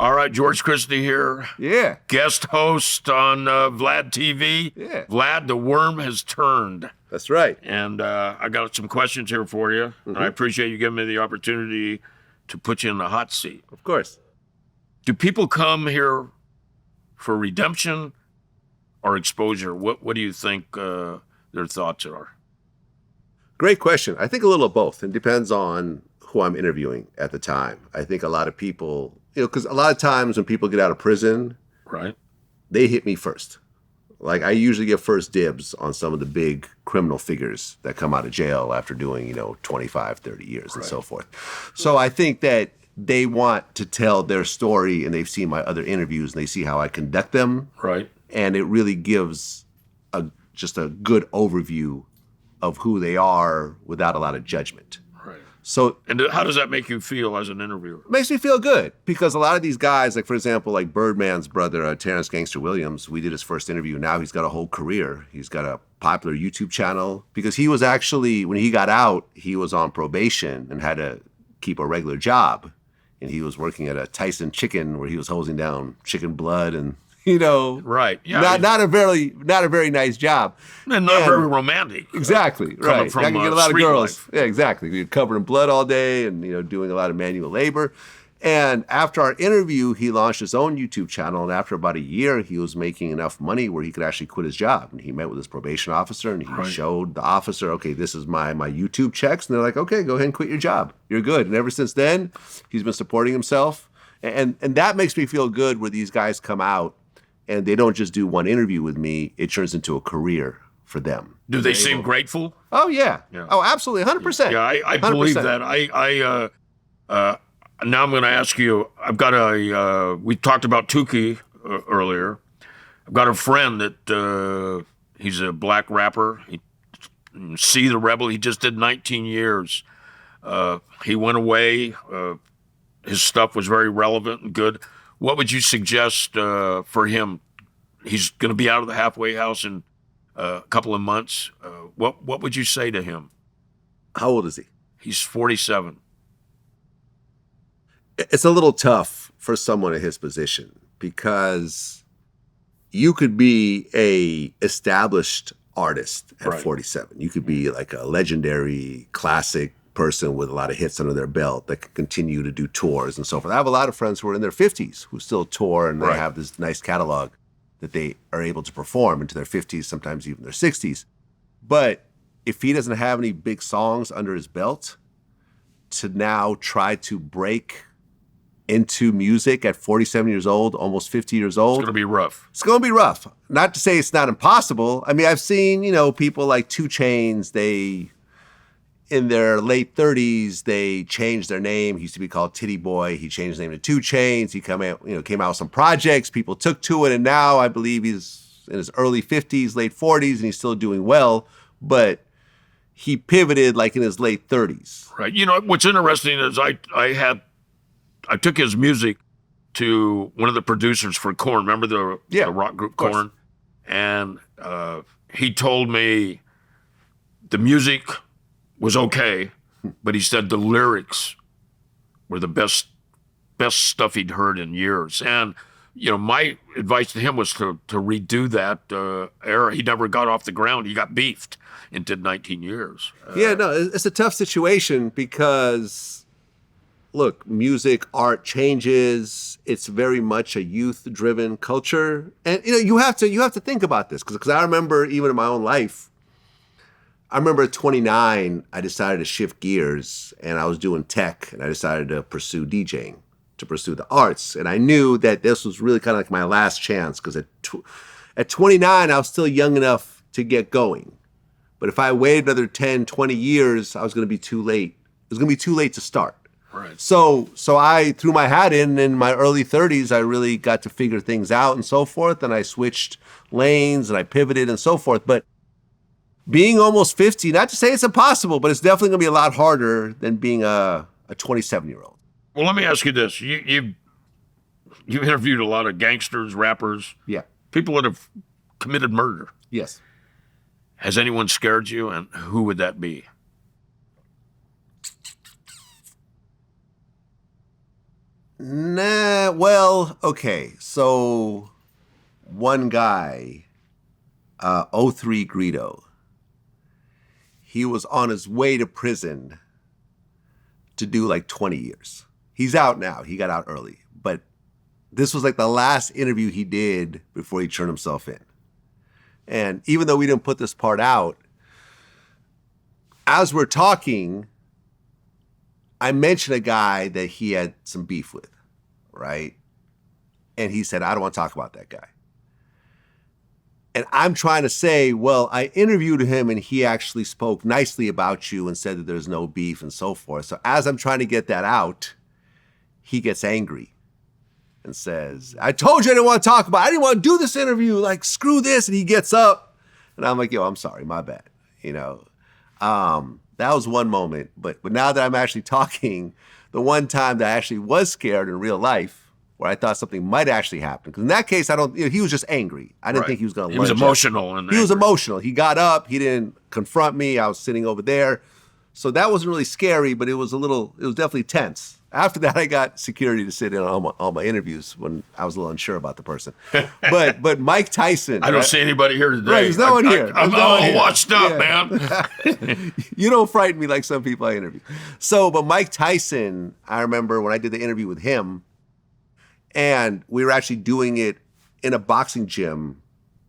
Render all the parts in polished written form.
All right, George Christie here. Yeah. Guest host on Vlad TV. Yeah. Vlad, the worm has turned. That's right. And I got some questions here for you. And I appreciate you giving me the opportunity to put you in the hot seat. Of course. Do people come here for redemption or exposure? What do you think their thoughts are? Great question. I think a little of both. It depends on who I'm interviewing at the time. I think a lot of people, because a lot of times when people get out of prison, right, they hit me first. Like I usually get first dibs on some of the big criminal figures that come out of jail after doing, 25, 30 years and so forth. So I think that they want to tell their story and they've seen my other interviews and they see how I conduct them. Right. And it really gives just a good overview of who they are without a lot of judgment. Right. So, and how does that make you feel as an interviewer? It makes me feel good because a lot of these guys, like for example, like Birdman's brother, Terrence Gangster Williams, we did his first interview. Now he's got a whole career. He's got a popular YouTube channel because he was actually, when he got out, he was on probation and had to keep a regular job. And he was working at a Tyson chicken where he was hosing down chicken blood and, right. Yeah. Not a very nice job. And not very romantic. Exactly. Right. From I can get a lot of girls. Life. Yeah, exactly. You're covered in blood all day and, doing a lot of manual labor. And after our interview, he launched his own YouTube channel. And after about a year, he was making enough money where he could actually quit his job. And he met with his probation officer and he showed the officer, okay, this is my YouTube checks. And they're like, okay, go ahead and quit your job. You're good. And ever since then, he's been supporting himself. And that makes me feel good where these guys come out and they don't just do one interview with me. It turns into a career for them. Do they seem grateful? Oh, yeah. Oh, absolutely. 100%. Yeah, I believe that. Now I'm going to ask you, I've got we talked about Tukey earlier. I've got a friend that he's a black rapper. See the Rebel. He just did 19 years. He went away. His stuff was very relevant and good. What would you suggest for him? He's going to be out of the halfway house in a couple of months. What would you say to him? How old is he? He's 47. It's a little tough for someone in his position because you could be a established artist at 47. You could be like a legendary classic person with a lot of hits under their belt that can continue to do tours and so forth. I have a lot of friends who are in their 50s who still tour and they have this nice catalog that they are able to perform into their 50s, sometimes even their 60s. But if he doesn't have any big songs under his belt, to now try to break into music at 47 years old, almost 50 years old. It's going to be rough. It's going to be rough. Not to say it's not impossible. I mean, I've seen, people like 2 Chainz, in their late 30s, they changed their name. He used to be called Titty Boy. He changed his name to 2 Chainz. He came out with some projects. People took to it, and now I believe he's in his early 50s, late 40s, and he's still doing well. But he pivoted like in his late 30s. Right. What's interesting is I took his music to one of the producers for Korn. Remember the rock group Korn? And he told me the music was okay, but he said the lyrics were the best stuff he'd heard in years. And, my advice to him was to redo that era. He never got off the ground. He got beefed and did 19 years. It's a tough situation because, look, music, art changes. It's very much a youth-driven culture. And, you have to think about this because I remember even in my own life, I remember at 29, I decided to shift gears and I was doing tech and I decided to pursue DJing, to pursue the arts. And I knew that this was really kind of like my last chance because at 29, I was still young enough to get going. But if I waited another 10, 20 years, I was going to be too late. It was going to be too late to start. Right. So I threw my hat in my early 30s, I really got to figure things out and so forth. And I switched lanes and I pivoted and so forth. But being almost 50, not to say it's impossible, but it's definitely going to be a lot harder than being a 27-year-old. Well, let me ask you this. You interviewed a lot of gangsters, rappers. Yeah. People that have committed murder. Yes. Has anyone scared you, and who would that be? Nah, Well, okay. So one guy, 03 Greedo, he was on his way to prison to do like 20 years. He's out now. He got out early. But this was like the last interview he did before he turned himself in. And even though we didn't put this part out, as we're talking, I mentioned a guy that he had some beef with, right? And he said, I don't want to talk about that guy. And I'm trying to say, well, I interviewed him and he actually spoke nicely about you and said that there's no beef and so forth. So as I'm trying to get that out, he gets angry and says, I told you I didn't want to talk about it. I didn't want to do this interview. Like, screw this. And he gets up and I'm like, yo, I'm sorry. My bad. That was one moment. But now that I'm actually talking, the one time that I actually was scared in real life, where I thought something might actually happen. Because in that case, he was just angry. I didn't think he was going to lunge. He was emotional. He was emotional. He got up. He didn't confront me. I was sitting over there. So that wasn't really scary, but it was definitely tense. After that, I got security to sit in on all my interviews when I was a little unsure about the person. But Mike Tyson. I don't see anybody here today. Right, there's no one here. I'm all washed up, man. You don't frighten me like some people I interview. But Mike Tyson, I remember when I did the interview with him, and we were actually doing it in a boxing gym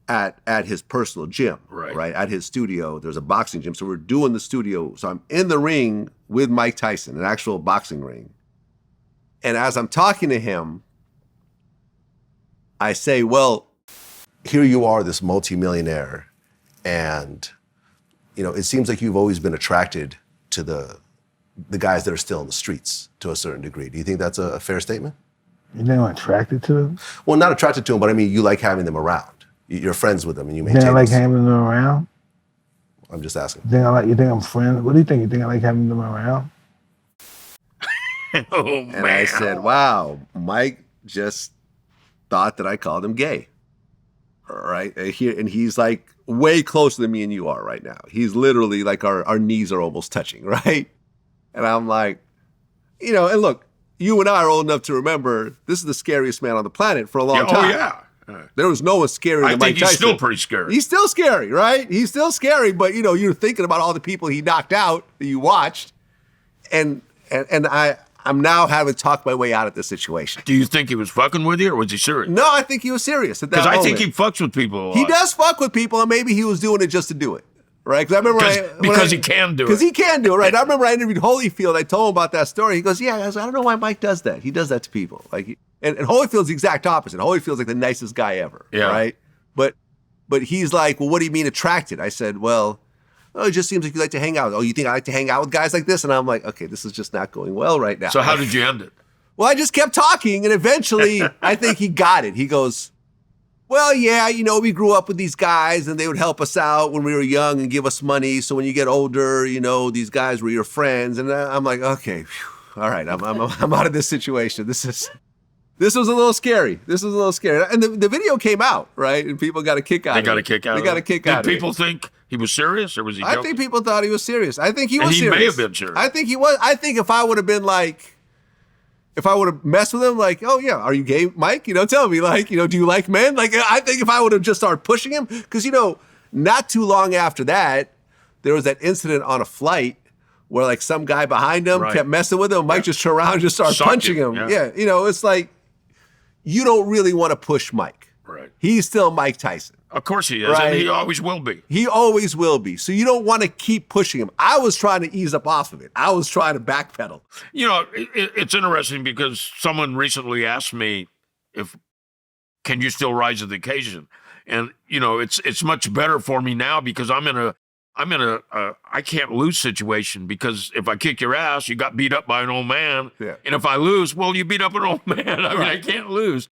at his personal gym, right? At his studio, there's a boxing gym. So we're doing the studio. So I'm in the ring with Mike Tyson, an actual boxing ring. And as I'm talking to him, I say, well, here you are, this multimillionaire. And, it seems like you've always been attracted to the guys that are still in the streets to a certain degree. Do you think that's a fair statement? You think I'm attracted to them? Well, not attracted to them, but I mean, you like having them around. You're friends with them and you maintain them. You think I like having them around? I'm just asking. You think I'm friends? What do you think? You think I like having them around? Oh, man. And I said, wow, Mike just thought that I called him gay. All right. And he's like way closer than me and you are right now. He's literally like our knees are almost touching, right? And I'm like, and look, you and I are old enough to remember this is the scariest man on the planet for a long time. Oh, yeah. There was no one scarier than Mike Tyson. I think he's still pretty scary. He's still scary, right? He's still scary, but you're thinking about all the people he knocked out that you watched. And I'm now having to talk my way out of this situation. Do you think he was fucking with you, or was he serious? No, I think he was serious at that moment. Because I think he fucks with people a lot. He does fuck with people, and maybe he was doing it just to do it, right? Because I remember because he can do it. Because he can do it, right? I remember I interviewed Holyfield. I told him about that story. He goes, "Yeah." I don't know why Mike does that. He does that to people, like, and Holyfield's the exact opposite. Holyfield's like the nicest guy ever, right? But he's like, "Well, what do you mean attracted?" I said, "Well, it just seems like you like to hang out. Oh, you think I like to hang out with guys like this?" And I'm like, okay, this is just not going well right now. So how did you end it? Well, I just kept talking, and eventually I think he got it. He goes, well, yeah, we grew up with these guys, and they would help us out when we were young and give us money. So when you get older, these guys were your friends. And I'm like, okay, whew, all right, I'm out of this situation. This was a little scary. And the video came out, right? And people got a kick out of it. They got a kick out of it. They got a kick out of it. Did people think he was serious, or was he joking? I think people thought he was serious. I think he was serious. He may have been serious. I think he was. I think if I would have been like, if I would have messed with him, like, oh yeah, are you gay, Mike? Tell me, like, do you like men? Like, I think if I would have just started pushing him, because not too long after that, there was that incident on a flight where like some guy behind him kept messing with him. Mike just turned around and just started punching him. Yeah, it's like you don't really want to push Mike. Right. He's still Mike Tyson. Of course he is, and he always will be. He always will be. So you don't want to keep pushing him. I was trying to ease up off of it. I was trying to backpedal. It's interesting because someone recently asked me can you still rise to the occasion? And it's much better for me now because I'm in a I can't lose situation, because if I kick your ass, you got beat up by an old man. Yeah. And if I lose, well, you beat up an old man. I mean, I can't lose.